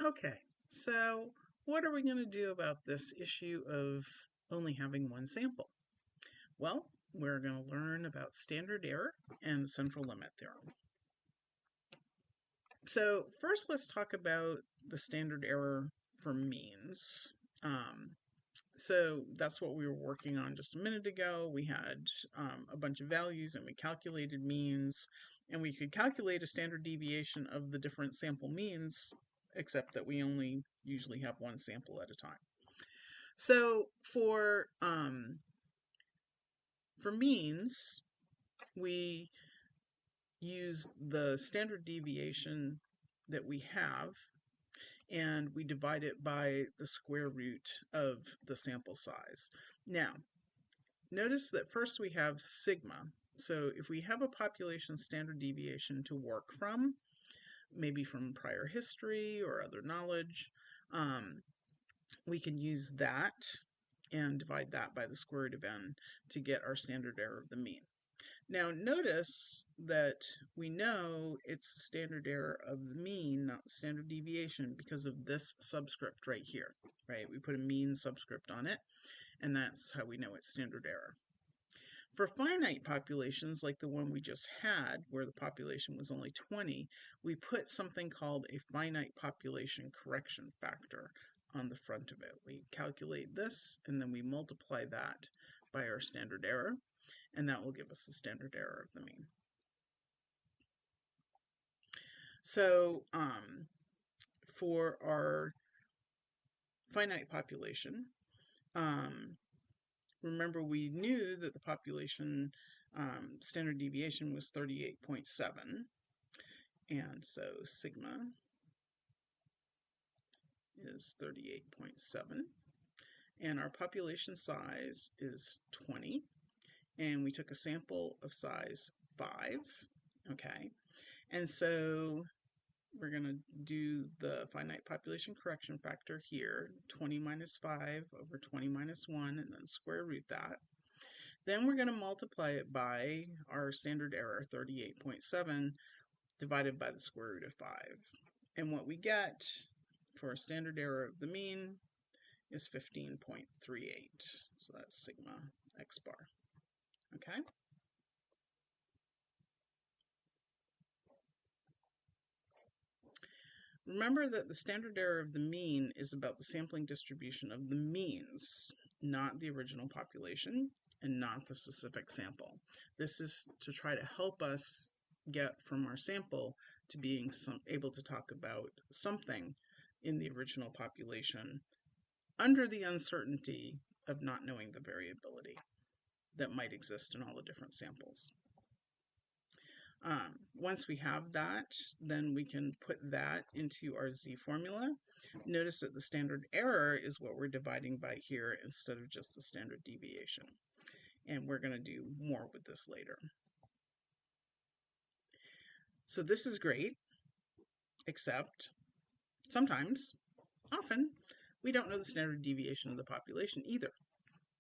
Okay, so what are we going to do about this issue of only having one sample? Well, we're going to learn about standard error and the central limit theorem. So first, let's talk about the standard error for means. So that's what we were working on just a minute ago. We had a bunch of values and we calculated means, and we could calculate a standard deviation of the different sample means, except that we only usually have one sample at a time. So for means, we use the standard deviation that we have and we divide it by the square root of the sample size. Now, notice that first we have sigma. So if we have a population standard deviation to work from, maybe from prior history or other knowledge, we can use that and divide that by the square root of n to get our standard error of the mean. Now notice that we know it's the standard error of the mean, not the standard deviation, because of this subscript right here, right? We put a mean subscript on it, and that's how we know it's standard error. For finite populations, like the one we just had, where the population was only 20, we put something called a finite population correction factor on the front of it. We calculate this, and then we multiply that by our standard error, and that will give us the standard error of the mean. So for our finite population, remember we knew that the population standard deviation was 38.7, and so sigma is 38.7, and our population size is 20, and we took a sample of size 5, okay, and so we're going to do the finite population correction factor here, 20 minus 5 over 20 minus 1, and then square root that. Then we're going to multiply it by our standard error, 38.7, divided by the square root of 5. And what we get for a standard error of the mean is 15.38. So that's sigma x bar. Okay? Remember that the standard error of the mean is about the sampling distribution of the means, not the original population and not the specific sample. This is to try to help us get from our sample to being able to talk about something in the original population under the uncertainty of not knowing the variability that might exist in all the different samples. Once we have that, then we can put that into our z formula. Notice that the standard error is what we're dividing by here instead of just the standard deviation. And we're going to do more with this later. So this is great, except sometimes, often, we don't know the standard deviation of the population either.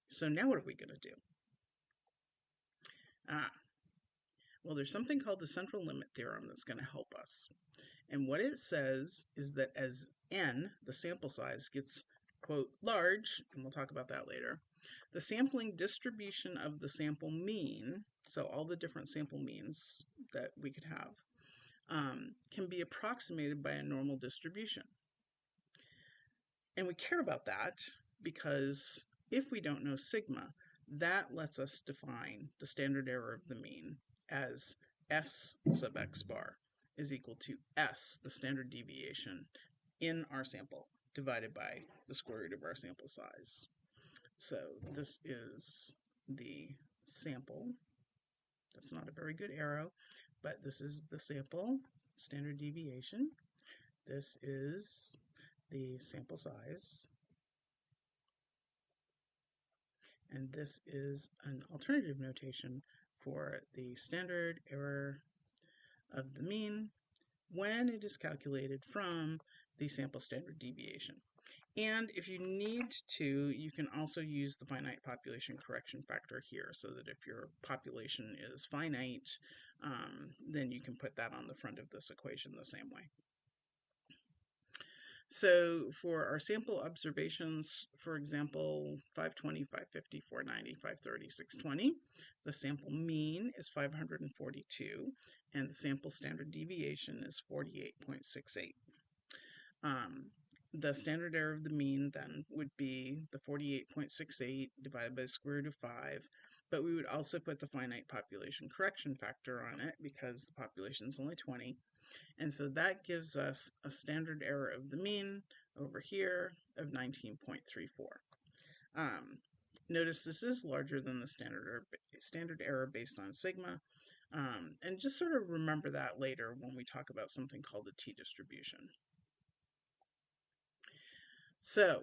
So now what are we going to do? Well, there's something called the central limit theorem that's going to help us. And what it says is that as n, the sample size, gets, quote, large, and we'll talk about that later, the sampling distribution of the sample mean, so all the different sample means that we could have, can be approximated by a normal distribution. And we care about that because if we don't know sigma, that lets us define the standard error of the mean as s sub x bar is equal to s, the standard deviation, in our sample divided by the square root of our sample size. So this is the sample. That's not a very good arrow, but this is the sample standard deviation. This is the sample size. And this is an alternative notation for the standard error of the mean when it is calculated from the sample standard deviation. And if you need to, you can also use the finite population correction factor here, so that if your population is finite, then you can put that on the front of this equation the same way. So for our sample observations, for example, 520, 550, 490, 530, 620, the sample mean is 542, and the sample standard deviation is 48.68. The standard error of the mean then would be the 48.68 divided by the square root of 5, but we would also put the finite population correction factor on it because the population is only 20. And so that gives us a standard error of the mean over here of 19.34. Notice this is larger than the standard error based on sigma. And just sort of remember that later when we talk about something called the t-distribution. So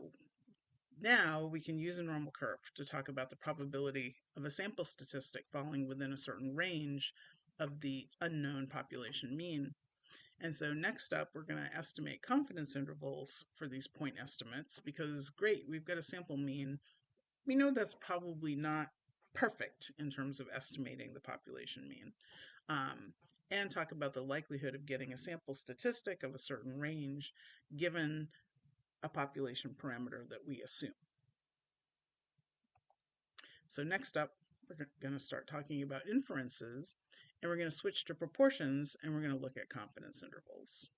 now we can use a normal curve to talk about the probability of a sample statistic falling within a certain range of the unknown population mean. And so next up, we're going to estimate confidence intervals for these point estimates because great, we've got a sample mean. We know that's probably not perfect in terms of estimating the population mean. And talk about the likelihood of getting a sample statistic of a certain range given a population parameter that we assume. So next up, we're going to start talking about inferences, and we're going to switch to proportions, and we're going to look at confidence intervals.